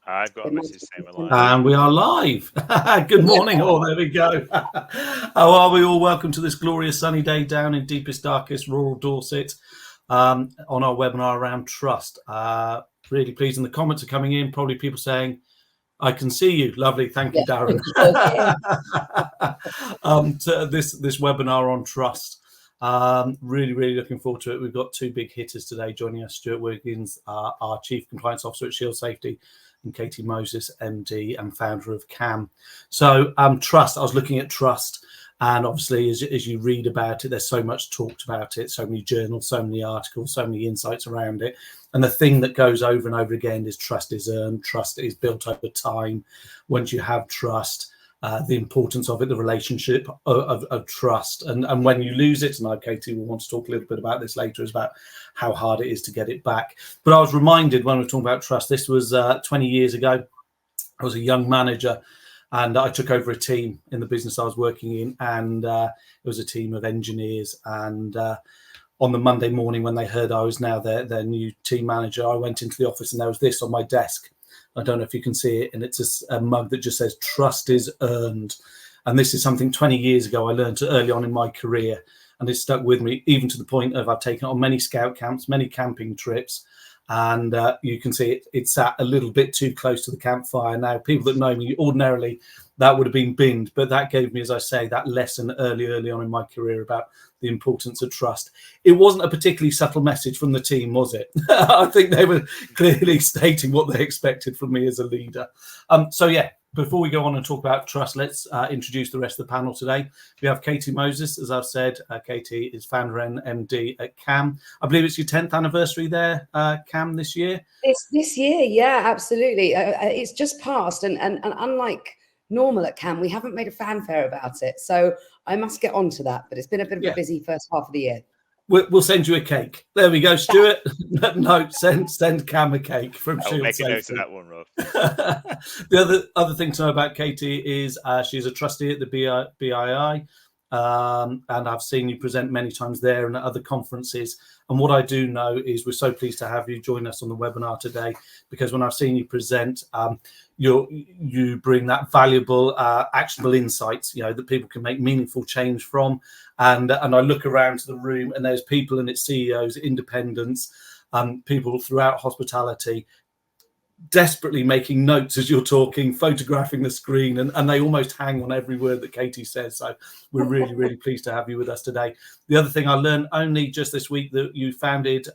I've got a Good message saying we're live. And we are live. Good morning. Oh, there we go. How are we all? Welcome to this glorious sunny day down in deepest, darkest rural Dorset on our webinar around trust. Really pleased. And the comments are coming in. Probably people saying, I can see you. Lovely. Thank you, Darren. To this webinar on trust. Really looking forward to it. We've got two big hitters today joining us. Stuart Wiggans, our Chief Compliance Officer at Shield Safety, and Katy Moses, MD and founder of CAM. So trust, I was looking at trust, and obviously as you read about it, there's so much talked about it, so many journals, so many articles, so many insights around it. And the thing that goes over and over again is trust is earned, trust is built over time. Once you have trust, the importance of it, the relationship of trust. And when you lose it, and I, Katy, will want to talk a little bit about this later, is about how hard it is to get it back. But I was reminded when we were talking about trust, this was 20 years ago. I was a young manager and I took over a team in the business I was working in, and it was a team of engineers. And on the Monday morning when they heard I was now their new team manager, I went into the office and there was this on my desk. I don't know if you can see it, and it's a mug that just says trust is earned. And this is something 20 years ago I learned early on in my career, and it stuck with me even to the point of I've taken it on many scout camps, many camping trips, and you can see it sat a little bit too close to the campfire. Now, people that know me, ordinarily that would have been binned, but that gave me, as I say, that lesson early on in my career about the importance of trust. It wasn't a particularly subtle message from the team, was it? I think they were clearly stating what they expected from me as a leader. So yeah, before we go on and talk about trust, let's introduce the rest of the panel today. We have Katy Moses, as I've said. Katy is founder and MD at CAM. I believe it's your 10th anniversary there, CAM, this year? It's this year, yeah, absolutely. It's just passed, and unlike normal at CAM, we haven't made a fanfare about it, so I must get on to that. But it's been a bit of a busy first half of the year. We'll send you a cake. There we go, Stuart. No, send Cam a cake from Shield I'll Safety. make a note of that one, Rob. The other thing to know about Katy is she's a trustee at the BII, and I've seen you present many times there and at other conferences. And what I do know is we're so pleased to have you join us on the webinar today, because when I've seen you present, you bring that valuable, actionable insights, that people can make meaningful change from. And I look around to the room, and there's people and its CEOs, independents, people throughout hospitality, desperately making notes as you're talking, photographing the screen, and they almost hang on every word that Katy says. So we're really pleased to have you with us today. The other thing I learned only just this week that you founded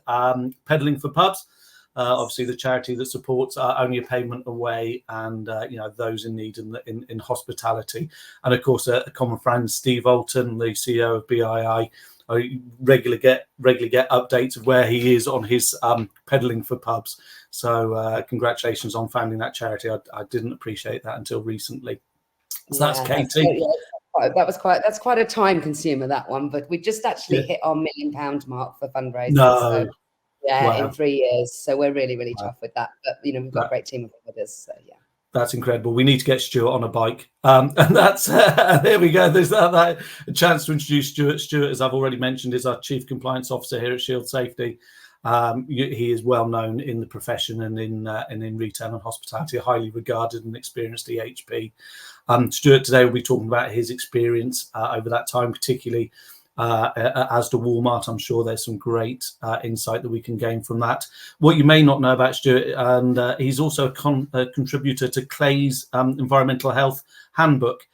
Peddling for Pubs, obviously the charity that supports Only a Payment Away and those in need in hospitality. And of course a common friend, Steve Alton, the CEO of BII. I regularly get updates of where he is on his peddling for pubs. So congratulations on founding that charity. I didn't appreciate that until recently. So that's Katy. That's quite a time consumer, that one. But we just actually hit our £1 million mark for fundraising. No. So, in 3 years. So we're really tough with that. But we've got a great team of leaders. So yeah. That's incredible. We need to get Stuart on a bike. And that's, there we go. There's that a chance to introduce Stuart. Stuart, as I've already mentioned, is our Chief Compliance Officer here at Shield Safety. He is well known in the profession and in retail and hospitality, a highly regarded and experienced EHP. Stuart today will be talking about his experience over that time, particularly as to Walmart. I'm sure there's some great insight that we can gain from that. What you may not know about Stuart, and he's also a contributor to Clay's Environmental Health Handbook.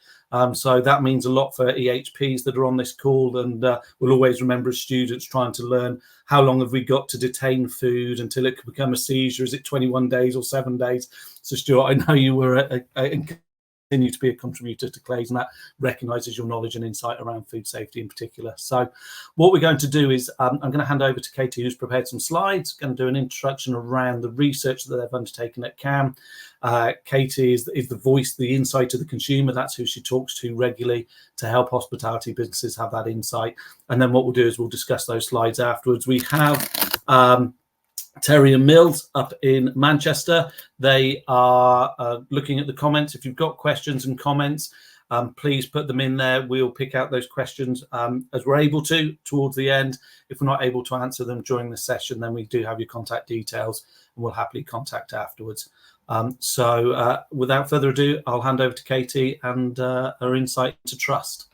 So that means a lot for EHPs that are on this call, and we'll always remember as students trying to learn how long have we got to detain food until it could become a seizure. Is it 21 days or 7 days? So Stuart, I know you were continue to be a contributor to Clay's, and that recognises your knowledge and insight around food safety in particular. So what we're going to do is I'm going to hand over to Katy, who's prepared some slides, going to do an introduction around the research that they've undertaken at CAM. Katy is the voice, the insight of the consumer. That's who she talks to regularly to help hospitality businesses have that insight. And then what we'll do is we'll discuss those slides afterwards. We have Terry and Mills up in Manchester. They are looking at the comments. If you've got questions and comments, please put them in there. We'll pick out those questions as we're able to towards the end. If we're not able to answer them during the session, then we do have your contact details and we'll happily contact afterwards. So without further ado, I'll hand over to Katy and her insight to trust.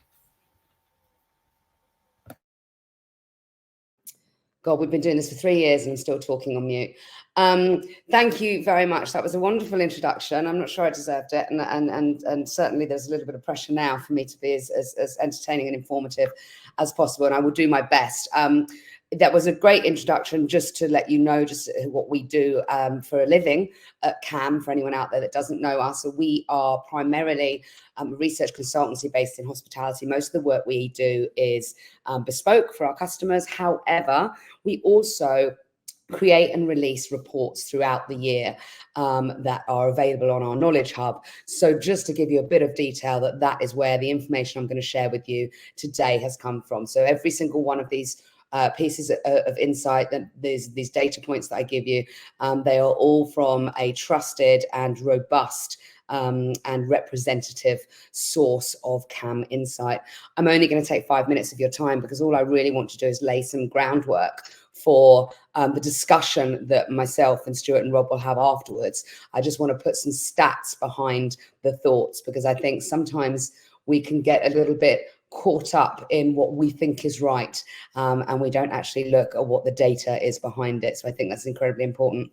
God, we've been doing this for 3 years and I'm still talking on mute. Thank you very much. That was a wonderful introduction. I'm not sure I deserved it. And certainly there's a little bit of pressure now for me to be as entertaining and informative as possible. And I will do my best. That was a great introduction. Just to let you know just what we do for a living at CAM, for anyone out there that doesn't know us. So we are primarily a research consultancy based in hospitality. Most of the work we do is bespoke for our customers. However, we also create and release reports throughout the year that are available on our Knowledge Hub. So just to give you a bit of detail, that is where the information I'm going to share with you today has come from. So every single one of these pieces of insight, that these data points that I give you, they are all from a trusted and robust and representative source of CAM insight. I'm only going to take 5 minutes of your time because all I really want to do is lay some groundwork for the discussion that myself and Stuart and Rob will have afterwards. I just want to put some stats behind the thoughts, because I think sometimes we can get a little bit caught up in what we think is right, and we don't actually look at what the data is behind it. So I think that's incredibly important.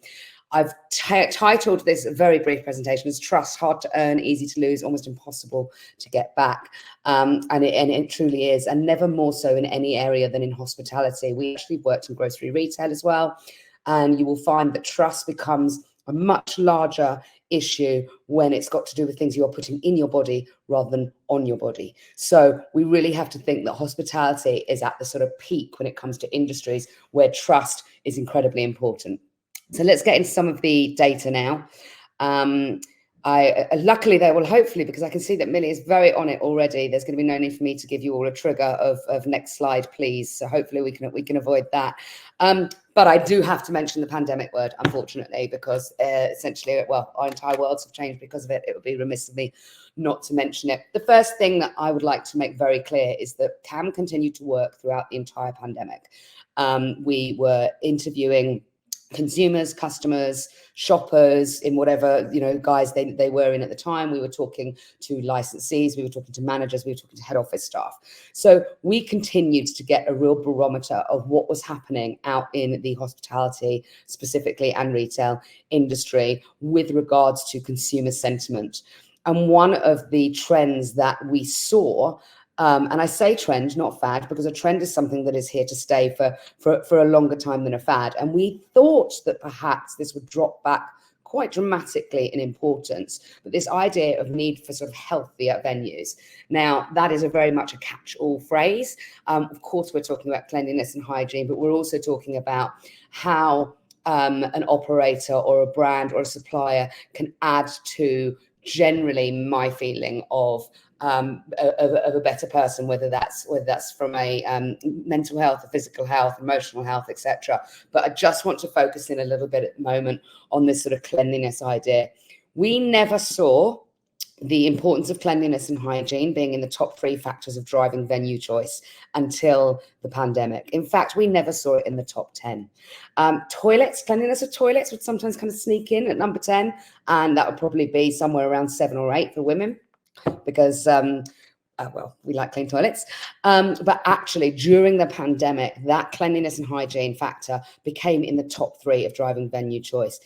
I've titled this very brief presentation as Trust, Hard to Earn, Easy to Lose, Almost Impossible to Get Back. And it truly is, and never more so in any area than in hospitality. We actually worked in grocery retail as well. And you will find that trust becomes a much larger issue when it's got to do with things you're putting in your body rather than on your body. So we really have to think that hospitality is at the sort of peak when it comes to industries where trust is incredibly important. So let's get into some of the data now. Luckily there will hopefully, because I can see that Millie is very on it already, there's going to be no need for me to give you all a trigger of next slide, please. So hopefully we can avoid that. But I do have to mention the pandemic word, unfortunately, because essentially, well, our entire worlds have changed because of it. It would be remiss of me not to mention it. The first thing that I would like to make very clear is that CAM continued to work throughout the entire pandemic. We were interviewing consumers, customers, shoppers in whatever, guys they were in at the time. We were talking to licensees, we were talking to managers, we were talking to head office staff. So we continued to get a real barometer of what was happening out in the hospitality specifically and retail industry with regards to consumer sentiment. And one of the trends that we saw, and I say trend, not fad, because a trend is something that is here to stay for a longer time than a fad. And we thought that perhaps this would drop back quite dramatically in importance, but this idea of need for sort of healthier venues. Now, that is very much a catch-all phrase. Of course, we're talking about cleanliness and hygiene, but we're also talking about how an operator or a brand or a supplier can add to generally my feeling of a better person, whether that's from a mental health, physical health, emotional health, etc. But I just want to focus in a little bit at the moment on this sort of cleanliness idea. We never saw the importance of cleanliness and hygiene being in the top 3 factors of driving venue choice until the pandemic. In fact, we never saw it in the top 10. Toilets, cleanliness of toilets would sometimes kind of sneak in at number 10, and that would probably be somewhere around 7 or 8 for women, because well, we like clean toilets. But actually, during the pandemic, that cleanliness and hygiene factor became in the top 3 of driving venue choice.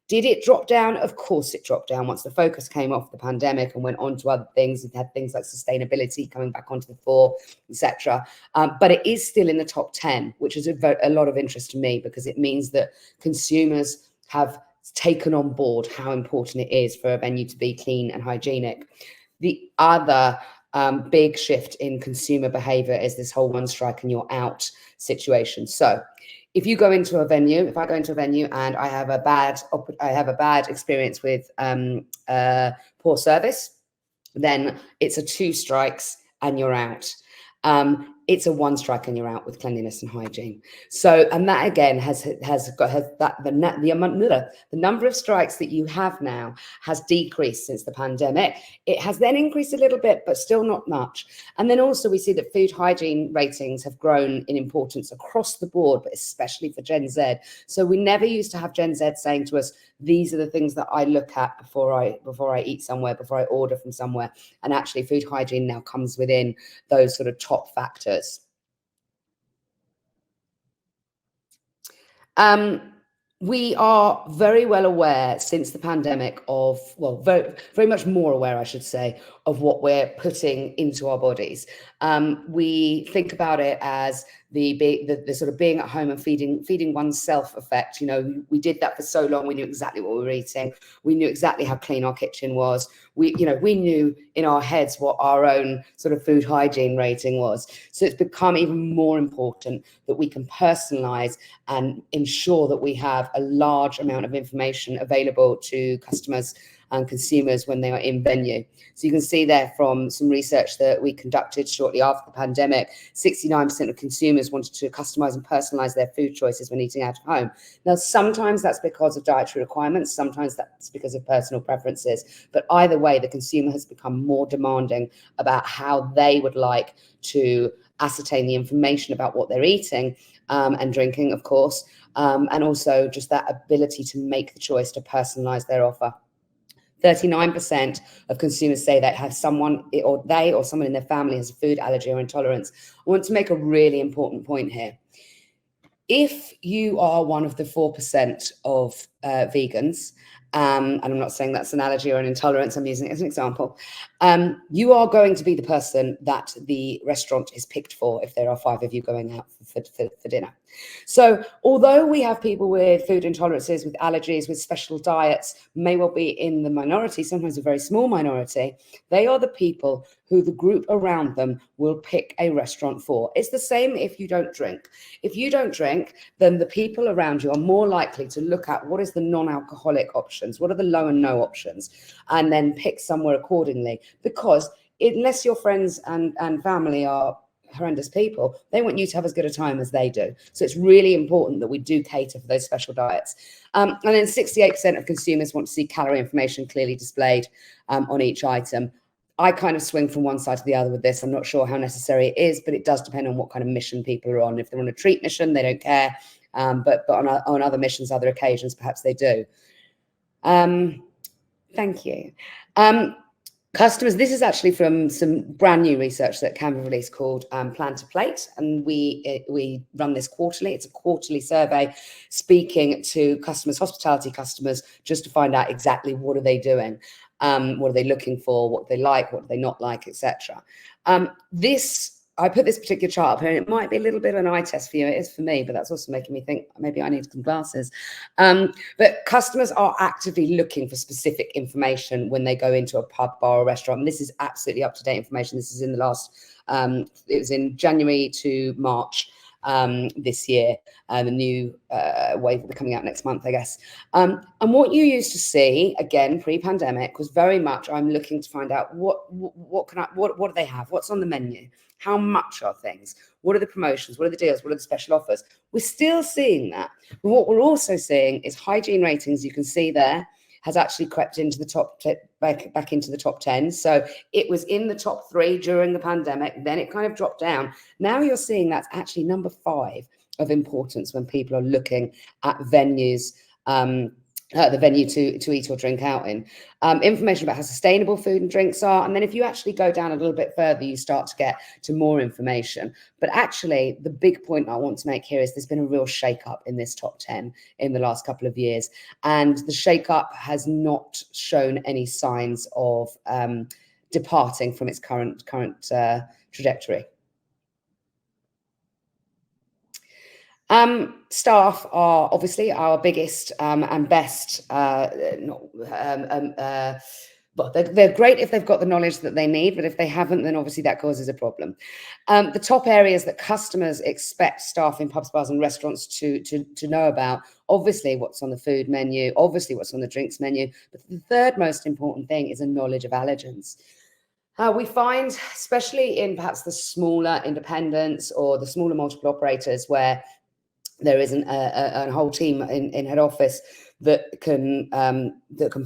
Did it drop down? Of course it dropped down once the focus came off the pandemic and went on to other things. It had things like sustainability coming back onto the fore, etc. But it is still in the top 10, which is a lot of interest to me, because it means that consumers have taken on board how important it is for a venue to be clean and hygienic. The other big shift in consumer behavior is this whole one strike and you're out situation. So if you go into a venue, if I go into a venue and I have a bad experience with poor service, then it's a 2 strikes and you're out. it's a one strike and you're out with cleanliness and hygiene. So, and that again has the number of strikes that you have now has decreased since the pandemic. It has then increased a little bit, but still not much. And then also we see that food hygiene ratings have grown in importance across the board, but especially for Gen Z. So we never used to have Gen Z saying to us, these are the things that I look at before I eat somewhere, before I order from somewhere. And actually food hygiene now comes within those sort of top factors. We are very well aware since the pandemic of, well, very, very much more aware, I should say, of what we're putting into our bodies. We think about it as the sort of being at home and feeding oneself effect. You know, we did that for so long. We knew exactly what we were eating. We knew exactly how clean our kitchen was. We knew in our heads what our own sort of food hygiene rating was. So it's become even more important that we can personalize and ensure that we have a large amount of information available to customers and consumers when they are in venue. So you can see there from some research that we conducted shortly after the pandemic, 69% of consumers wanted to customize and personalize their food choices when eating out of home. Now, sometimes that's because of dietary requirements, sometimes that's because of personal preferences, but either way, the consumer has become more demanding about how they would like to ascertain the information about what they're eating and drinking, of course, and also just that ability to make the choice to personalize their offer. 39% of consumers say that have someone or someone in their family has a food allergy or intolerance. I want to make a really important point here. If you are one of the 4% of vegans, and I'm not saying that's an allergy or an intolerance, I'm using it as an example, you are going to be the person that the restaurant is picked for if there are 5 of you going out for dinner. So although we have people with food intolerances, with allergies, with special diets, may well be in the minority, sometimes a very small minority, they are the people who the group around them will pick a restaurant for. It's the same if you don't drink. If you don't drink, then the people around you are more likely to look at what is the non-alcoholic options, what are the low and no options, and then pick somewhere accordingly. Because unless your friends and family are horrendous people, they want you to have as good a time as they do. So it's really important that we do cater for those special diets. And then 68% of consumers want to see calorie information clearly displayed on each item. I kind of swing from one side to the other with this. I'm not sure how necessary it is, but it does depend on what kind of mission people are on. If they're on a treat mission, they don't care. But on other missions, other occasions, perhaps they do. Thank you. Customers, this is actually from some brand new research that Canva released called Plan to Plate, and we run this quarterly. It's a quarterly survey speaking to customers, hospitality customers, just to find out exactly what are they doing, what are they looking for, what they like, what do they not like, etc. I put this particular chart up here, and it might be a little bit of an eye test for you. It is for me, but that's also making me think maybe I need some glasses. But customers are actively looking for specific information when they go into a pub, bar, or restaurant. And this is absolutely up-to-date information. This is in the last, it was in January to March this year. The new wave will be coming out next month, I guess. And what you used to see, again, pre-pandemic, was very much, I'm looking to find out what do they have? What's on the menu? How much are things? What are the promotions? What are the deals? What are the special offers? We're still seeing that. But what we're also seeing is hygiene ratings, you can see there, has actually crept into the top, back into the top 10. So it was in the top 3 during the pandemic. Then it kind of dropped down. Now you're seeing that's actually number 5 of importance when people are looking at venues, the venue to eat or drink out in. Information about how sustainable food and drinks are. And then if you actually go down a little bit further, you start to get to more information. But actually, the big point I want to make here is there's been a real shake-up in this top 10 in the last couple of years. And the shake-up has not shown any signs of departing from its current trajectory. Staff are obviously our biggest and best, well, they're great if they've got the knowledge that they need, but if they haven't, then obviously that causes a problem. The top areas that customers expect staff in pubs, bars and restaurants to know about, obviously what's on the food menu, obviously what's on the drinks menu, but the third most important thing is a knowledge of allergens. We find, especially in perhaps the smaller independents or the smaller multiple operators, where there isn't a whole team in head office that can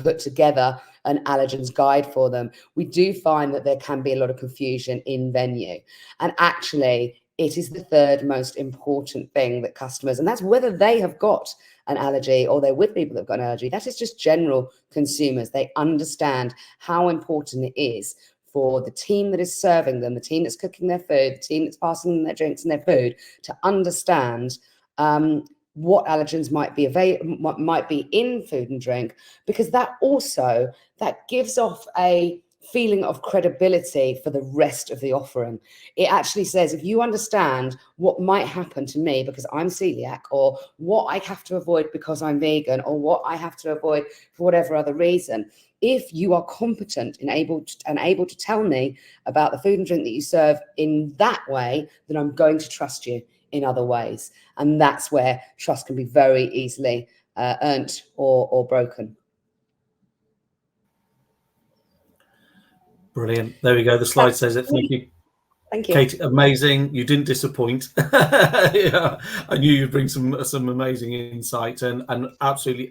put together an allergens guide for them. We do find that there can be a lot of confusion in venue, and actually it is the third most important thing that customers, and that's whether they have got an allergy or they're with people that have got an allergy. That is just general consumers. They understand how important it is for the team that is serving them, the team that's cooking their food, the team that's passing them their drinks and their food, to understand what allergens might be in food and drink, because that gives off a feeling of credibility for the rest of the offering. It actually says, if you understand what might happen to me because I'm celiac, or what I have to avoid because I'm vegan, or what I have to avoid for whatever other reason, if you are competent and able to tell me about the food and drink that you serve in that way, then I'm going to trust you in other ways. And that's where trust can be very easily earned or broken. Brilliant. There we go. The slide says it. Thank you. Thank you. Katy, amazing. You didn't disappoint. Yeah, I knew you'd bring some amazing insight and absolutely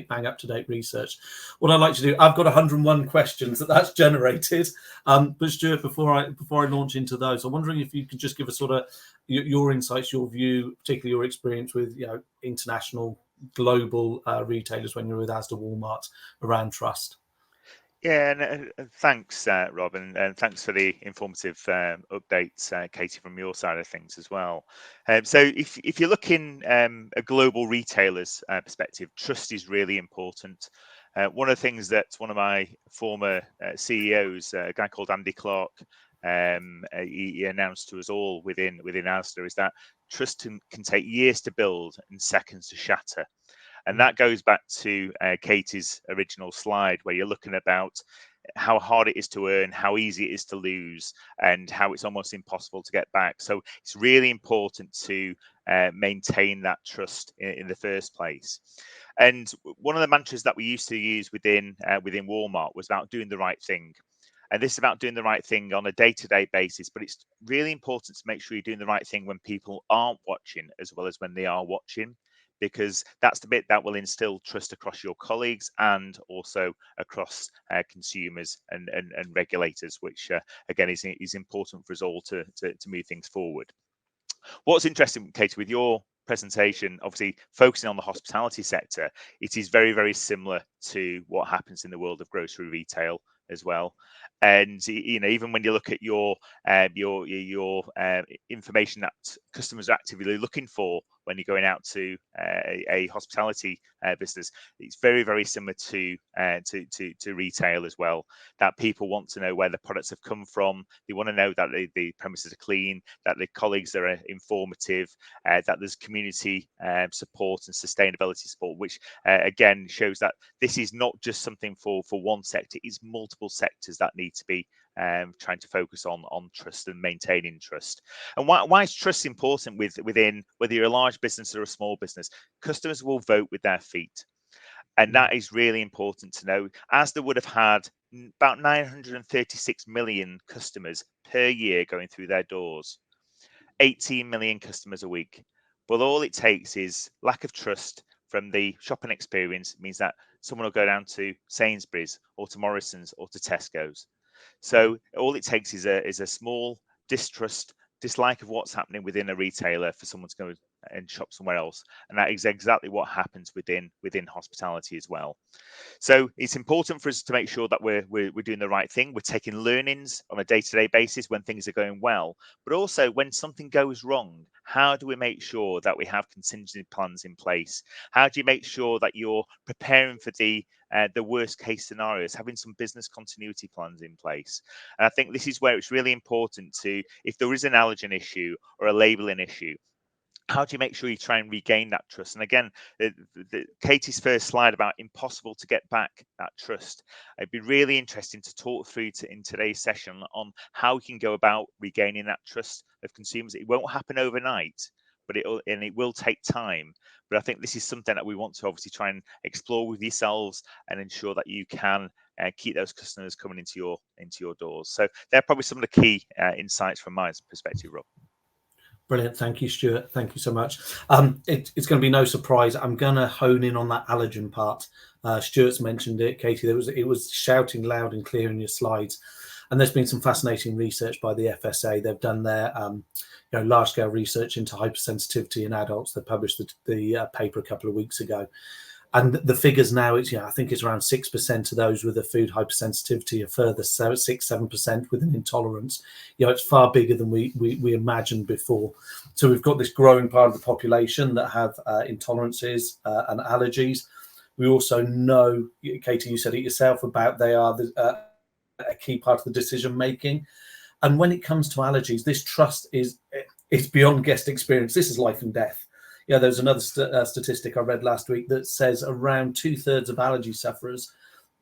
bang up to date research. What I'd like to do, I've got 101 questions that's generated. But Stuart, before I launch into those, I'm wondering if you could just give us sort of your insights, your view, particularly your experience with international, global retailers when you're with Asda, Walmart, around trust. Yeah, and thanks, Rob, and thanks for the informative updates, Katy, from your side of things as well. So if you're looking a global retailer's perspective, trust is really important. One of the things that one of my former CEOs, a guy called Andy Clark, he announced to us all within Asda, is that trust can take years to build and seconds to shatter. And that goes back to Katy's original slide, where you're looking about how hard it is to earn, how easy it is to lose, and how it's almost impossible to get back. So it's really important to maintain that trust in the first place. And one of the mantras that we used to use within Walmart was about doing the right thing. And this is about doing the right thing on a day-to-day basis, but it's really important to make sure you're doing the right thing when people aren't watching as well as when they are watching, because that's the bit that will instill trust across your colleagues and also across consumers and regulators, which again is important for us all to move things forward. What's interesting, Katy, with your presentation, obviously focusing on the hospitality sector, it is very, very similar to what happens in the world of grocery retail as well. And even when you look at your information that customers are actively looking for when you're going out to a hospitality business, it's very, very similar to retail as well. That people want to know where the products have come from. They want to know that the premises are clean, that the colleagues are informative, that there's community support and sustainability support, which again shows that this is not just something for one sector. It's multiple sectors that need to be trying to focus on trust and maintaining trust. And why is trust important within whether you're a large business or a small business? Customers will vote with their feet. And that is really important to know. Asda would have had about 936 million customers per year going through their doors, 18 million customers a week. Well, all it takes is lack of trust from the shopping experience means that someone will go down to Sainsbury's or to Morrison's or to Tesco's. So all it takes is a small dislike of what's happening within a retailer for someone to go and shop somewhere else, and that is exactly what happens within hospitality as well. So it's important for us to make sure that we're doing the right thing. We're taking learnings on a day-to-day basis when things are going well, but also when something goes wrong, how do we make sure that we have contingency plans in place? How do you make sure that you're preparing for the worst case scenarios, having some business continuity plans in place? And I think this is where it's really important to, if there is an allergen issue or a labeling issue, how do you make sure you try and regain that trust? And again, Katy's first slide about impossible to get back that trust. It'd be really interesting to talk through in today's session on how we can go about regaining that trust of consumers. It won't happen overnight, but it will take time. But I think this is something that we want to obviously try and explore with yourselves and ensure that you can keep those customers coming into your doors. So they're probably some of the key insights from my perspective, Rob. Brilliant. Thank you, Stuart. Thank you so much. It's going to be no surprise. I'm going to hone in on that allergen part. Stuart's mentioned it, Katy. It was shouting loud and clear in your slides. And there's been some fascinating research by the FSA. They've done their large-scale research into hypersensitivity in adults. They published the paper a couple of weeks ago. And the figures now, I think it's around 6% of those with a food hypersensitivity, a further 6-7% with an intolerance. It's far bigger than we imagined before. So we've got this growing part of the population that have intolerances and allergies. We also know, Katy, you said it yourself, about they are a key part of the decision making. And when it comes to allergies, this trust is beyond guest experience. This is life and death. There's another statistic I read last week that says around 2/3 of allergy sufferers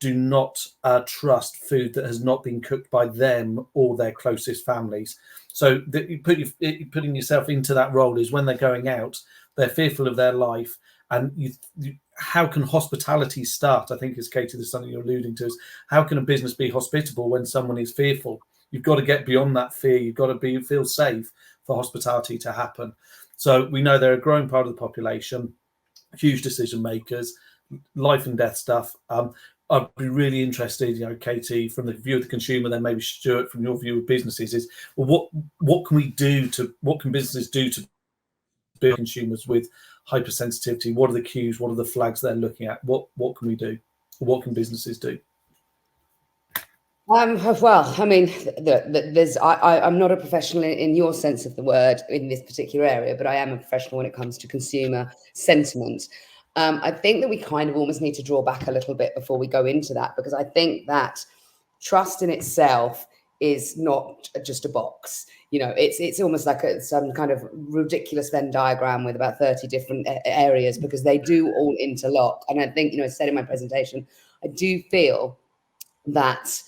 do not trust food that has not been cooked by them or their closest families. So putting yourself into that role is when they're going out, they're fearful of their life. And how can hospitality start? I think, as Katy, there's something you're alluding to, is how can a business be hospitable when someone is fearful? You've got to get beyond that fear. You've got to feel safe for hospitality to happen. So we know they're a growing part of the population, huge decision makers, life and death stuff. I'd be really interested, Katy, from the view of the consumer, then maybe Stuart, from your view of businesses, is what can businesses do to build consumers with hypersensitivity? What are the cues? What are the flags they're looking at? What can we do? What can businesses do? Well, I mean, I'm not a professional in your sense of the word in this particular area, but I am a professional when it comes to consumer sentiment. I think that we kind of almost need to draw back a little bit before we go into that, because I think that trust in itself is not just a box. It's almost like some kind of ridiculous Venn diagram with about 30 different areas, because they do all interlock. And I think, I said in my presentation, I do feel that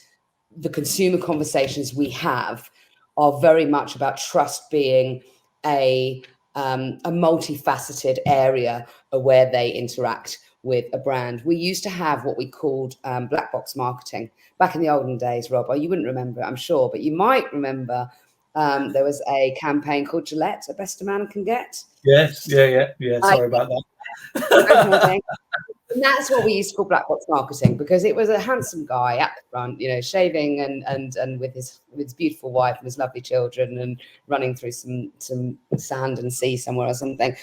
the consumer conversations we have are very much about trust being a multifaceted area where they interact with a brand. We used to have what we called black box marketing back in the olden days, Rob. You wouldn't remember it, I'm sure, but you might remember there was a campaign called Gillette, The Best a Man Can Get. Yes, yeah. Sorry about that. And that's what we used to call black box marketing, because it was a handsome guy at the front, shaving and with his beautiful wife and his lovely children, and running through some sand and sea somewhere or something.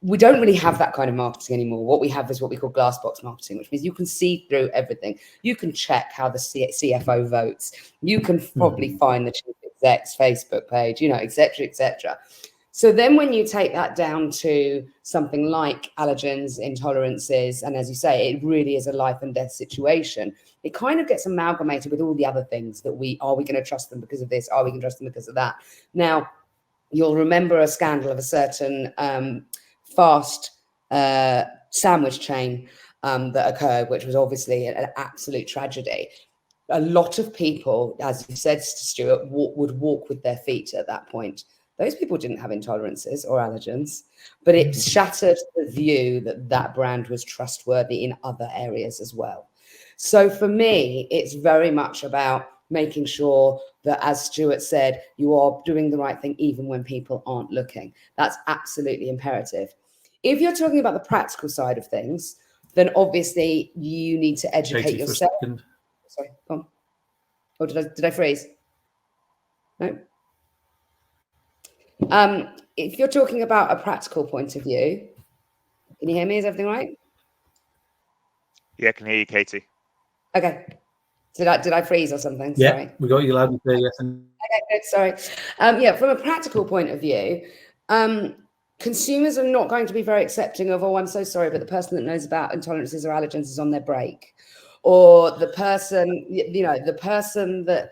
We don't really have that kind of marketing anymore. What we have is what we call glass box marketing, which means you can see through everything. You can check how the CFO votes. You can probably find the chief exec's Facebook page, et cetera, et cetera. So then when you take that down to something like allergens, intolerances, and as you say, it really is a life and death situation, it kind of gets amalgamated with all the other things that are we going to trust them because of this? Are we going to trust them because of that? Now, you'll remember a scandal of a certain fast sandwich chain that occurred, which was obviously an absolute tragedy. A lot of people, as you said, Stuart, would walk with their feet at that point. Those people didn't have intolerances or allergens, but it shattered the view that brand was trustworthy in other areas as well. So for me, it's very much about making sure that, as Stuart said, you are doing the right thing even when people aren't looking. That's absolutely imperative. If you're talking about the practical side of things, then obviously you need to educate yourself. Sorry, go on. Oh, did I freeze? No. If you're talking about a practical point of view, can you hear me? Is everything right? Yeah, I can hear you, Katy. Okay. Did I freeze or something? Yeah, Sorry. We got you loud and clear. Yes. Okay, good. Sorry. From a practical point of view, consumers are not going to be very accepting of, I'm so sorry, but the person that knows about intolerances or allergens is on their break. Or the person, that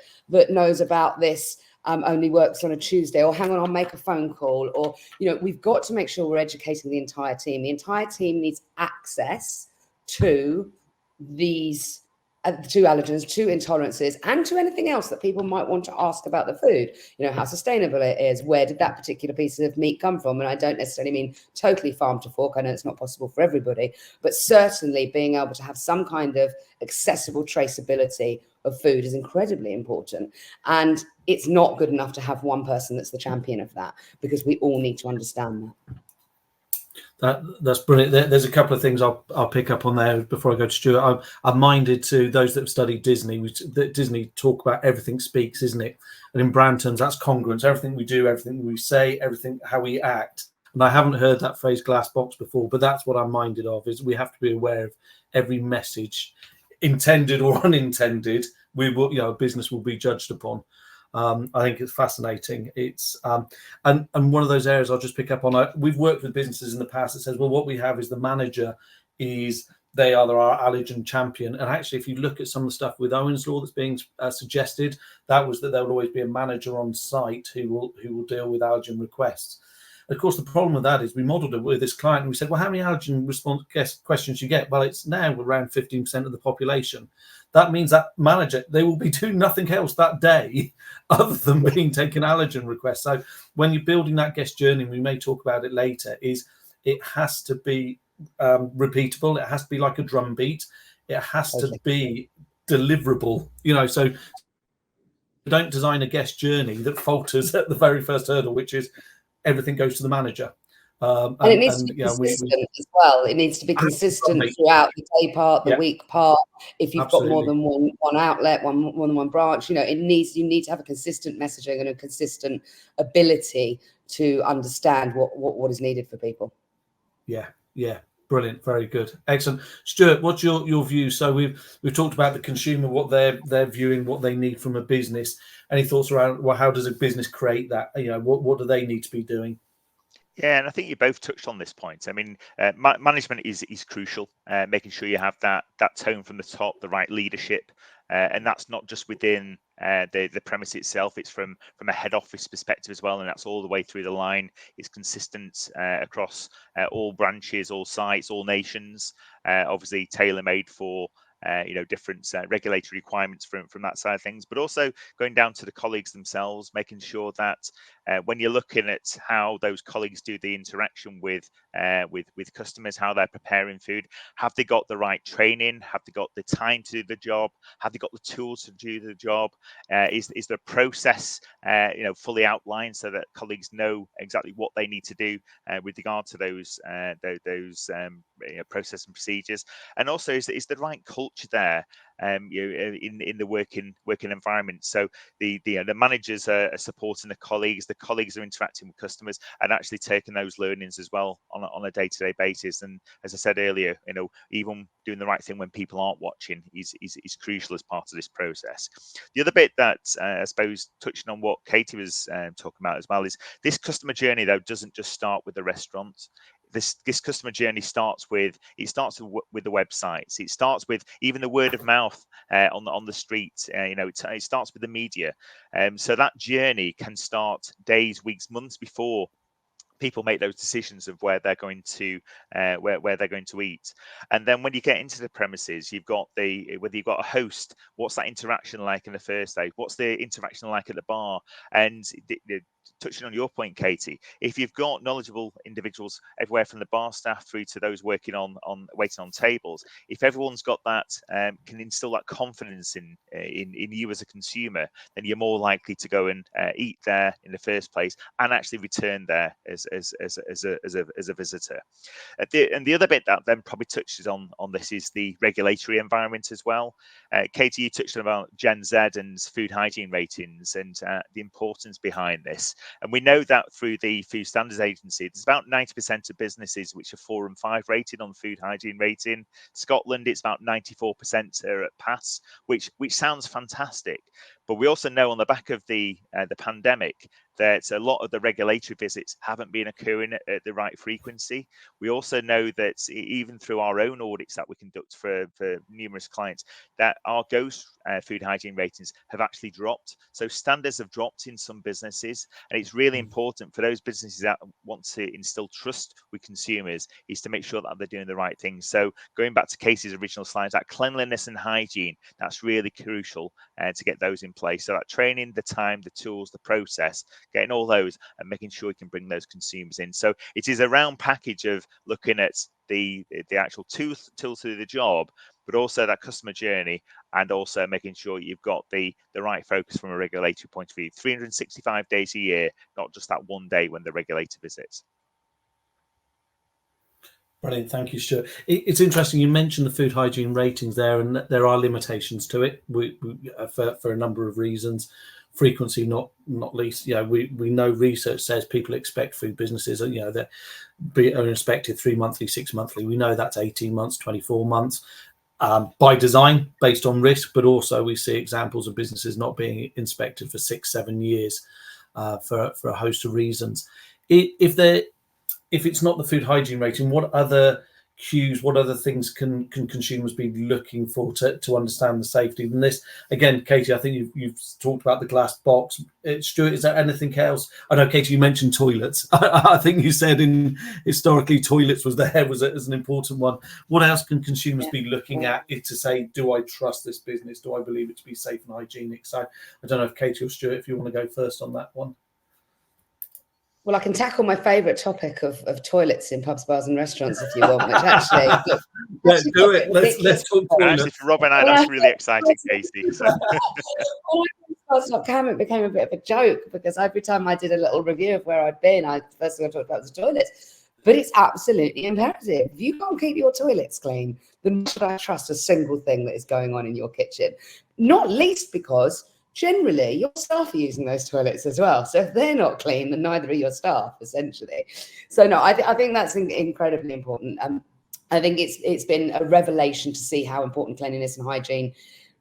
knows about this only works on a Tuesday, or hang on, I'll make a phone call. Or, we've got to make sure we're educating the entire team. The entire team needs access to these to allergens, to intolerances, and to anything else that people might want to ask about the food. You know, how sustainable it is, where did that particular piece of meat come from? And I don't necessarily mean totally farm to fork. I know it's not possible for everybody, but certainly being able to have some kind of accessible traceability of food is incredibly important. And it's not good enough to have one person that's the champion of that, because we all need to understand that. That's brilliant. There's a couple of things I'll pick up on there before I go to Stuart. I'm minded to those that have studied Disney. Disney talk about everything speaks, isn't it? And in brand terms, that's congruence. Everything we do, everything we say, everything how we act. And I haven't heard that phrase glass box before, but that's what I'm minded of. Is we have to be aware of every message, intended or unintended. We will, you know, business will be judged upon. I think it's fascinating. It's and one of those areas I'll just pick up on. We've worked with businesses in the past that says, well, what we have is the manager they are our allergen champion. And actually, if you look at some of the stuff with Owen's Law that's being suggested, that was that there will always be a manager on site who will deal with allergen requests. Of course, the problem with that is we modelled it with this client and we said, well, how many allergen questions you get? Well, it's now around 15% of the population. That means that manager, they will be doing nothing else that day other than being taken allergen requests. So when you're building that guest journey, and we may talk about it later, is it has to be repeatable. It has to be like a drum beat. It has to be deliverable, you know, so don't design a guest journey that falters at the very first hurdle, which is everything goes to the manager. And it needs to be consistent as well. It needs to be consistent throughout the day part, the week part. If you've got more than one outlet, more than one branch, you know, you need to have a consistent messaging and a consistent ability to understand what is needed for people. Yeah. Brilliant. Very good. Excellent. Stuart, what's your view? So we've talked about the consumer, what they're viewing, what they need from a business. Any thoughts around, well, how does a business create that? You know, what do they need to be doing? Yeah, and I think you both touched on this point. I mean, management is crucial, making sure you have that tone from the top, the right leadership, and that's not just within the premise itself. It's from a head office perspective as well, and that's all the way through the line. It's consistent across all branches, all sites, all nations. Obviously, tailor-made for different regulatory requirements from that side of things, but also going down to the colleagues themselves, making sure that when you're looking at how those colleagues do the interaction with customers, how they're preparing food, have they got the right training? Have they got the time to do the job? Have they got the tools to do the job? Is the process fully outlined so that colleagues know exactly what they need to do with regard to those process and procedures? And also, is the right culture there in the working environment? So the managers are supporting the colleagues are interacting with customers and actually taking those learnings as well on a day-to-day basis. And as I said earlier, even doing the right thing when people aren't watching is crucial as part of this process. The other bit that I suppose, touching on what Katy was talking about as well, is this customer journey though doesn't just start with the restaurant. This customer journey starts with the websites. It starts with even the word of mouth on the street. It starts with the media. So that journey can start days, weeks, months before people make those decisions of where they're going to where they're going to eat. And then when you get into the premises, you've got whether you've got a host, what's that interaction like in the first day? What's the interaction like at the bar? And touching on your point, Katy, if you've got knowledgeable individuals everywhere from the bar staff through to those working on waiting on tables, if everyone's got that, can instill that confidence in you as a consumer, then you're more likely to go and eat there in the first place and actually return there as a visitor. And the other bit that then probably touches on this is the regulatory environment as well. Katy, you touched on about Gen Z and food hygiene ratings and the importance behind this. And we know that through the Food Standards Agency, there's about 90% of businesses which are 4 and 5 rated on food hygiene rating. Scotland, it's about 94% are at pass, which sounds fantastic. But we also know on the back of the pandemic that a lot of the regulatory visits haven't been occurring at the right frequency. We also know that even through our own audits that we conduct for numerous clients, that our ghost food hygiene ratings have actually dropped. So standards have dropped in some businesses, and it's really important for those businesses that want to instill trust with consumers is to make sure that they're doing the right things. So going back to Katy's original slides, that cleanliness and hygiene, that's really crucial to get those in place. So that training, the time, the tools, the process, getting all those and making sure you can bring those consumers in. So it is a round package of looking at the actual tools to do the job, but also that customer journey, and also making sure you've got the right focus from a regulatory point of view. 365 days a year, not just that one day when the regulator visits. Brilliant, thank you, Stuart. It's interesting you mentioned the food hygiene ratings there, and there are limitations to it for a number of reasons. Frequency, not least. We know research says people expect food businesses, that are inspected 3 monthly, 6 monthly. We know that's 18 months, 24 months. By design, based on risk, but also we see examples of businesses not being inspected for 6-7 years for a host of reasons. If it's not the food hygiene rating, what other cues, what other things can consumers be looking for to understand the safety? And this, again, Katy, I think you've talked about the glass box. Stuart, is there anything else? I know, Katy, you mentioned toilets. I think you said historically toilets was an important one. What else can consumers be looking at to say, do I trust this business? Do I believe it to be safe and hygienic? So I don't know if Katy or Stuart, if you want to go first on that one. Well, I can tackle my favourite topic of toilets in pubs, bars and restaurants if you want, which actually... Let's do it. Let's talk toilets. Actually, for Rob and I, that's really exciting, Katy. So. Stop Cam, it became a bit of a joke because every time I did a little review of where I'd been, first thing I talked about was the toilets. But it's absolutely imperative. If you can't keep your toilets clean, then should I trust a single thing that is going on in your kitchen? Not least because... generally, your staff are using those toilets as well. So if they're not clean, then neither are your staff, essentially. So no, I think that's incredibly important. I think it's been a revelation to see how important cleanliness and hygiene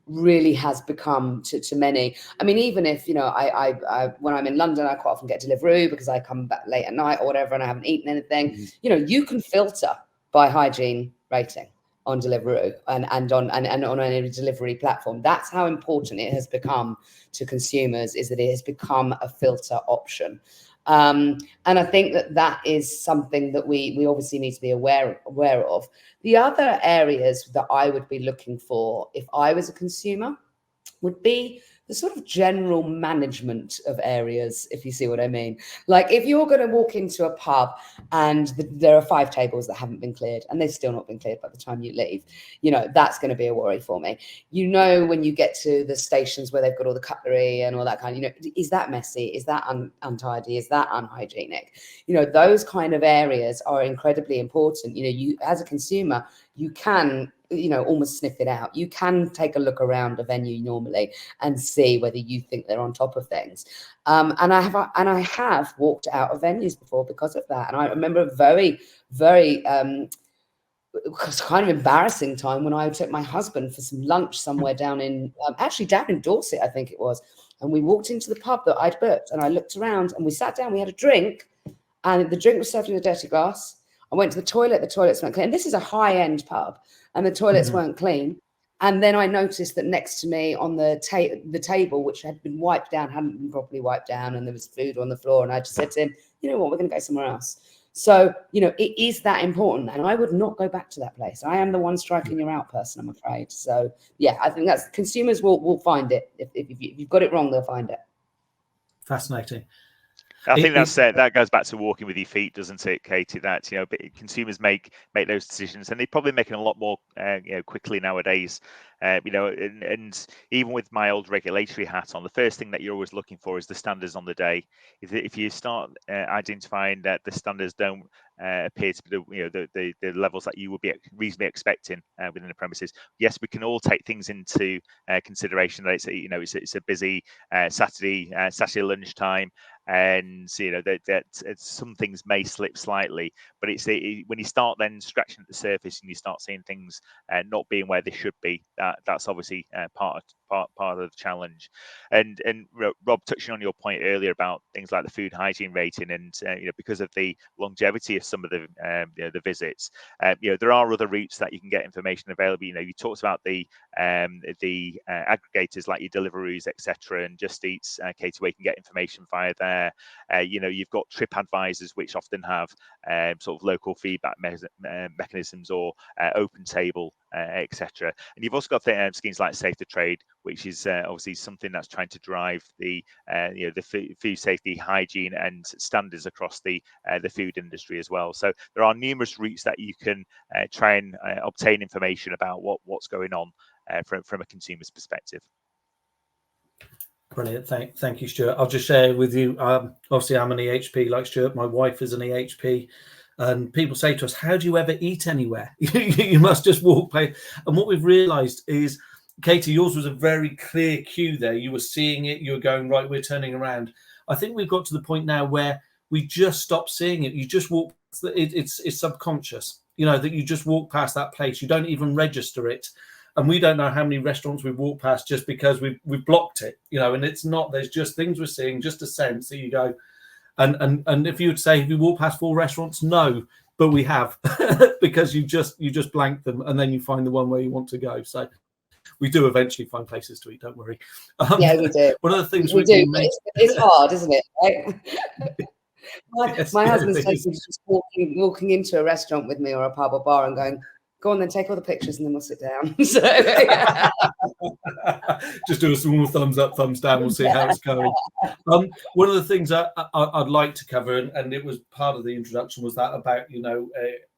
really has become to many. I mean, even if, I when I'm in London, I quite often get Deliveroo because I come back late at night or whatever and I haven't eaten anything. You can filter by hygiene rating on Deliveroo and on any delivery platform. That's how important it has become to consumers, is that it has become a filter option. And I think that is something that we obviously need to be aware of. The other areas that I would be looking for if I was a consumer would be the sort of general management of areas, if you see what I mean. Like if you're going to walk into a pub and there are 5 tables that haven't been cleared and they've still not been cleared by the time you leave, that's going to be a worry for me. When you get to the stations where they've got all the cutlery and all that kind of, is that messy? Is that untidy? Is that unhygienic? Those kind of areas are incredibly important. You as a consumer, you can almost sniff it out. You can take a look around a venue normally and see whether you think they're on top of things. And I have walked out of venues before because of that. And I remember a very, very kind of embarrassing time when I took my husband for some lunch somewhere down in Dorset, I think it was. And we walked into the pub that I'd booked and I looked around and we sat down, we had a drink and the drink was served in a dirty glass. I went to the toilets weren't clean. And this is a high-end pub and the toilets weren't clean. And then I noticed that next to me on the table, which had been wiped down, hadn't been properly wiped down, and there was food on the floor. And I just said to him, you know what, we're going to go somewhere else. So, it is that important. And I would not go back to that place. I am the one striking you out person, I'm afraid. So, yeah, I think that's consumers will find it. If you've got it wrong, they'll find it. Fascinating. I think that goes back to walking with your feet, doesn't it, Katy? That consumers make those decisions, and they're probably making a lot more quickly nowadays. And even with my old regulatory hat on, the first thing that you're always looking for is the standards on the day. If you start identifying that the standards don't appear to be the levels that you would be reasonably expecting within the premises, yes, we can all take things into consideration. That it's a busy Saturday lunchtime. and that some things may slip slightly, but it's when you start then scratching at the surface and you start seeing things not being where they should be, that's obviously part of the challenge. And Rob, touching on your point earlier about things like the food hygiene rating, and because of the longevity of some of the visits, there are other routes that you can get information available. You talked about the aggregators like your Deliveroo's, etc., and Just Eat's, Katy, where you can get information via there. You've got trip advisors, which often have sort of local feedback mechanisms, or open table, etc. And you've also got schemes like Safe to Trade, which is obviously something that's trying to drive the food safety, hygiene, and standards across the food industry as well. So there are numerous routes that you can try and obtain information about what's going on from a consumer's perspective. Brilliant. Thank you, Stuart. I'll just share with you, obviously I'm an EHP like Stuart. My wife is an EHP, and people say to us, how do you ever eat anywhere? You must just walk by. And what we've realized is, Katy, yours was a very clear cue there. You were seeing it, you were going, right, we're turning around. I think we've got to the point now where we just stop seeing it. You just walk, it's subconscious, that you just walk past that place. You don't even register it. And we don't know how many restaurants we've walked past just because we've blocked it, and it's not, there's just things we're seeing, just a sense that you go, and if you would say, have you walked past 4 restaurants? No, but we have, because you just blank them, and then you find the one where you want to go. So we do eventually find places to eat, don't worry. Yeah, we do. One of the things we do, it's hard, isn't it? Right? My husband's just walking into a restaurant with me, or a pub or bar, and going, go on then, take all the pictures and then we'll sit down. So, yeah. Just do a small thumbs up, thumbs down, we'll see how it's going. One of the things I'd like to cover, and it was part of the introduction, was that about,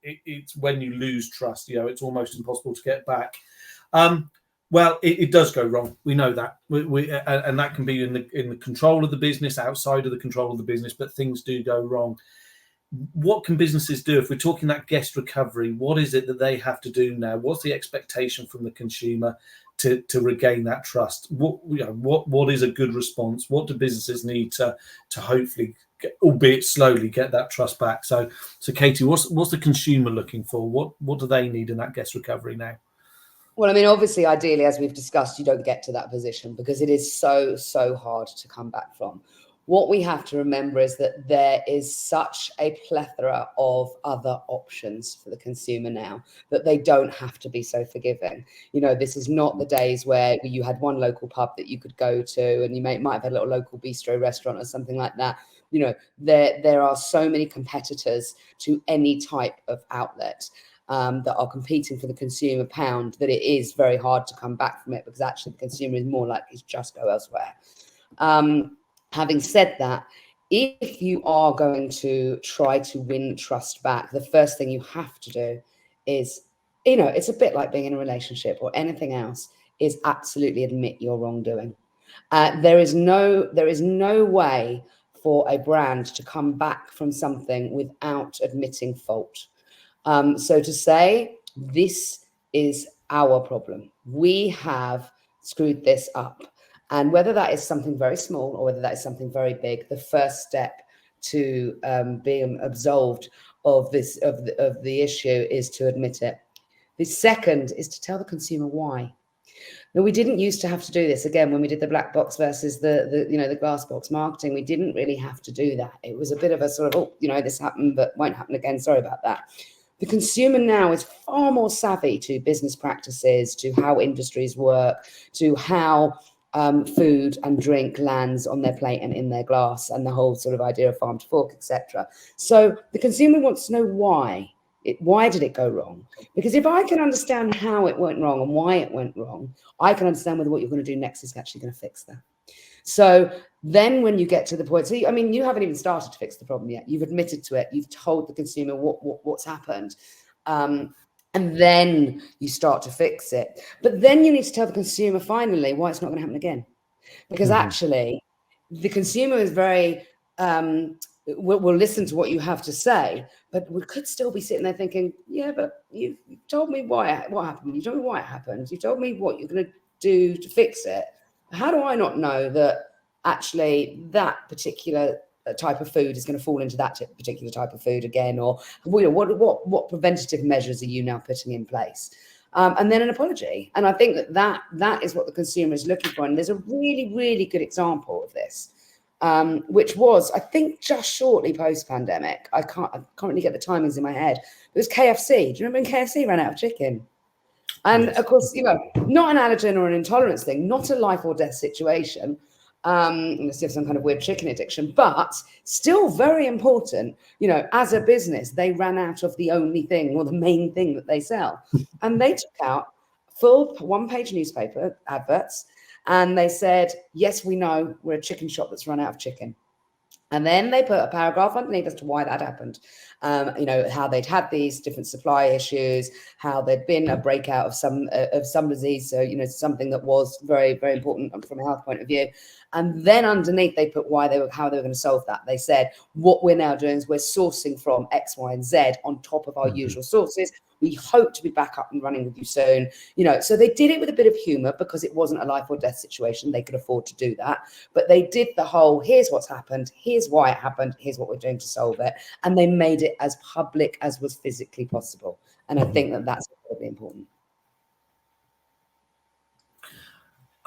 it's when you lose trust, it's almost impossible to get back. Well, it does go wrong. We know that. And that can be in the control of the business, outside of the control of the business, but things do go wrong. What can businesses do if we're talking that guest recovery? What is it that they have to do now? What's the expectation from the consumer to regain that trust? What is a good response? What do businesses need to hopefully, albeit slowly, get that trust back? So Katy, what's the consumer looking for? What do they need in that guest recovery now? Well, I mean, obviously, ideally, as we've discussed, you don't get to that position because it is so hard to come back from. What we have to remember is that there is such a plethora of other options for the consumer now that they don't have to be so forgiving. This is not the days where you had one local pub that you could go to, and you might have had a little local bistro restaurant or something like that. There are so many competitors to any type of outlet that are competing for the consumer pound that it is very hard to come back from it, because actually the consumer is more likely to just go elsewhere. Having said that, if you are going to try to win trust back, the first thing you have to do is, it's a bit like being in a relationship or anything else, is absolutely admit your wrongdoing. There is no way for a brand to come back from something without admitting fault. So to say, this is our problem, we have screwed this up. And whether that is something very small or whether that is something very big, the first step to being absolved of the issue is to admit it. The second is to tell the consumer why. Now, we didn't used to have to do this. Again, when we did the black box versus the glass box marketing, we didn't really have to do that. It was a bit of a sort of, this happened, but won't happen again. Sorry about that. The consumer now is far more savvy to business practices, to how industries work, to how food and drink lands on their plate and in their glass, and the whole sort of idea of farm to fork, etc. So the consumer wants to know why. Why did it go wrong? Because if I can understand how it went wrong and why it went wrong, I can understand whether what you're going to do next is actually going to fix that. So then when you get to the point, you haven't even started to fix the problem yet. You've admitted to it. You've told the consumer what's happened. And then you start to fix it. But then you need to tell the consumer finally why it's not going to happen again. Because actually, the consumer is very, will listen to what you have to say, but we could still be sitting there thinking, yeah, but you told me what happened. You told me why it happened. You told me what you're going to do to fix it. How do I not know that actually that particular type of food is going to fall into that particular type of food again, or what preventative measures are you now putting in place? And then an apology. And I think that is what the consumer is looking for. And there's a really, really good example of this, which was, I think, just shortly post-pandemic. I can't really get the timings in my head. It was KFC. Do you remember when KFC ran out of chicken? And yes. Of course, not an allergen or an intolerance thing, not a life or death situation. Unless you have some kind of weird chicken addiction, but still very important. As a business, they ran out of the only thing or the main thing that they sell. And they took out full one-page newspaper adverts, and they said, yes, we know we're a chicken shop that's run out of chicken. And then they put a paragraph underneath as to why that happened. How they'd had these different supply issues, how there'd been a breakout of some disease. So, something that was very, very important from a health point of view. And then underneath they put how they were going to solve that. They said, what we're now doing is we're sourcing from X, Y, and Z on top of our usual sources. We hope to be back up and running with you soon. So they did it with a bit of humor because it wasn't a life or death situation. They could afford to do that. But they did the whole, here's what's happened, here's why it happened, here's what we're doing to solve it. And they made it as public as was physically possible. And I think that's incredibly important.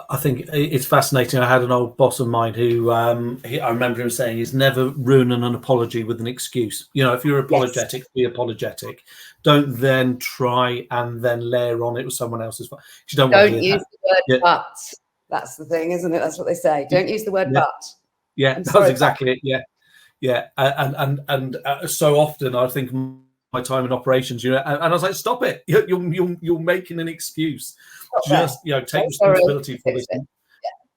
I think it's fascinating. I had an old boss of mine who I remember him saying is never ruin an apology with an excuse. If you're apologetic, be apologetic. Don't then try and then layer on it with someone else's fault. You don't use the word but. That's the thing, isn't it? That's what they say. Don't use the word but. Yeah, that's exactly it. Yeah. And so often I think my time in operations, and I was like, stop it. You're making an excuse. Just take responsibility for this.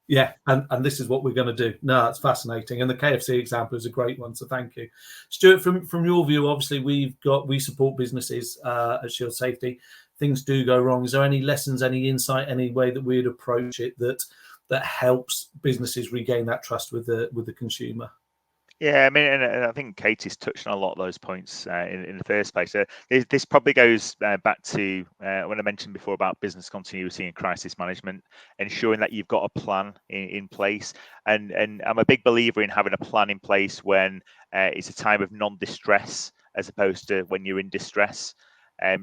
Yeah, and this is what we're going to do. No, that's fascinating, and the KFC example is a great one. So thank you, Stuart. From your view, obviously we support businesses at Shield Safety. Things do go wrong. Is there any lessons, any insight, any way that we'd approach it that helps businesses regain that trust with the consumer? Yeah, I mean, and I think Katy's touched on a lot of those points in the first place. This probably goes back to when I mentioned before about business continuity and crisis management, ensuring that you've got a plan in place. And I'm a big believer in having a plan in place when it's a time of non-distress as opposed to when you're in distress.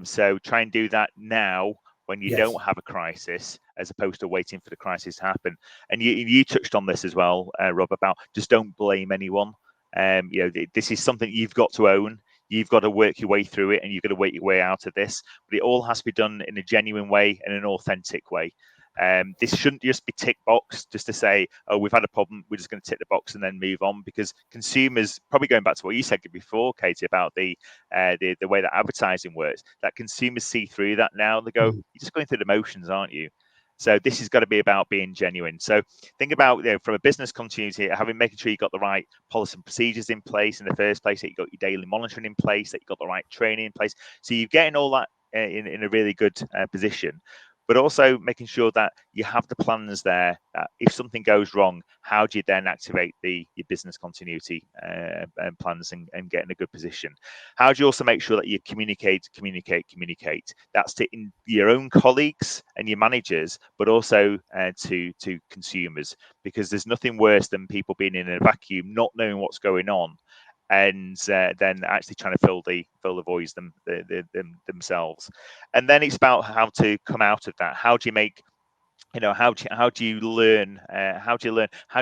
So try and do that now when you don't have a crisis, as opposed to waiting for the crisis to happen. And you touched on this as well, Rob, about just don't blame anyone. This is something you've got to own. You've got to work your way through it, and you've got to work your way out of this. But it all has to be done in a genuine way and an authentic way. This shouldn't just be tick box, just to say, oh, we've had a problem, we're just going to tick the box and then move on. Because consumers, probably going back to what you said before, Katy, about the way that advertising works, that consumers see through that now. They go, you're just going through the motions, aren't you? So this has got to be about being genuine. So think about, from a business continuity, making sure you've got the right policies and procedures in place in the first place, that you've got your daily monitoring in place, that you've got the right training in place. So you're getting all that in a really good position. But also making sure that you have the plans there, that if something goes wrong, how do you then activate your business continuity plans and get in a good position? How do you also make sure that you communicate? That's to your own colleagues and your managers, but also to consumers, because there's nothing worse than people being in a vacuum, not knowing what's going on, and then actually trying to fill the voids themselves. And then it's about how to come out of that. How do you make, how do you learn? How do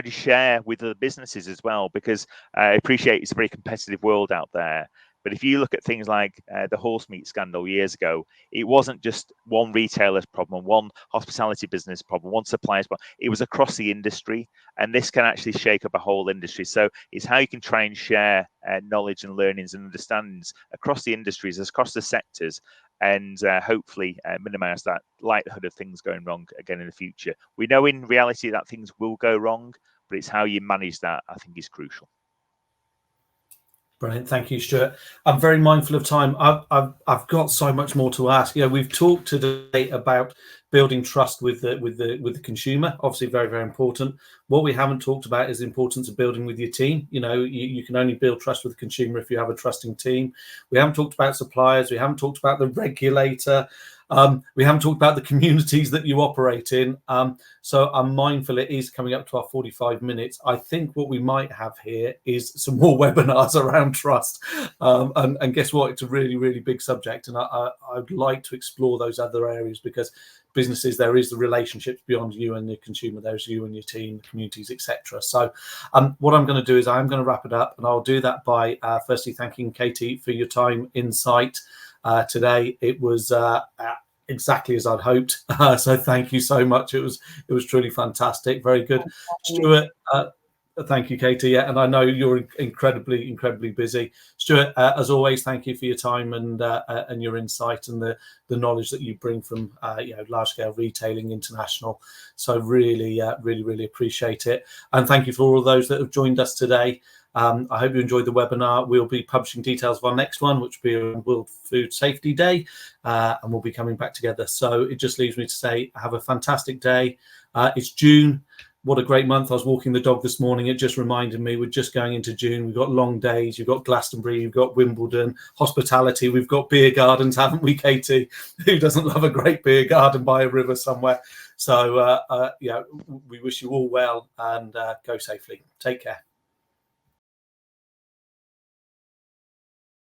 you share with other businesses as well? Because I appreciate it's a very competitive world out there. But if you look at things like the horse meat scandal years ago, it wasn't just one retailer's problem, one hospitality business problem, one supplier's problem. It was across the industry, and this can actually shake up a whole industry. So it's how you can try and share knowledge and learnings and understandings across the industries, across the sectors, and hopefully minimize that likelihood of things going wrong again in the future. We know in reality that things will go wrong, but it's how you manage that, I think, is crucial. Brilliant, thank you, Stuart. I'm very mindful of time. I've got so much more to ask. We've talked today about building trust with the consumer, obviously very, very important. What we haven't talked about is the importance of building with your team. You know, you can only build trust with the consumer if you have a trusting team. We haven't talked about suppliers. We haven't talked about the regulator. We haven't talked about the communities that you operate in. So I'm mindful it is coming up to our 45 minutes. I think what we might have here is some more webinars around trust. And guess what? It's a really, really big subject. And I'd like to explore those other areas, because businesses, there is the relationships beyond you and the consumer. There's you and your team, communities, etc. So what I'm going to do is I'm going to wrap it up, and I'll do that by firstly thanking Katy for your time, insight today. It was exactly as I'd hoped. So thank you so much. It was truly fantastic. Very good. Stuart, thank you, Katy. Yeah, and I know you're incredibly busy. Stuart, as always, thank you for your time and your insight and the knowledge that you bring from large scale retailing, international. So really appreciate it. And thank you for all of those that have joined us today. I hope you enjoyed the webinar. We'll be publishing details of our next one, which will be on World Food Safety Day, and we'll be coming back together. So it just leaves me to say, have a fantastic day. It's June. What a great month. I was walking the dog this morning. It just reminded me we're just going into June. We've got long days. You've got Glastonbury. You've got Wimbledon, hospitality. We've got beer gardens, haven't we, Katy? Who doesn't love a great beer garden by a river somewhere? So, we wish you all well, and go safely. Take care.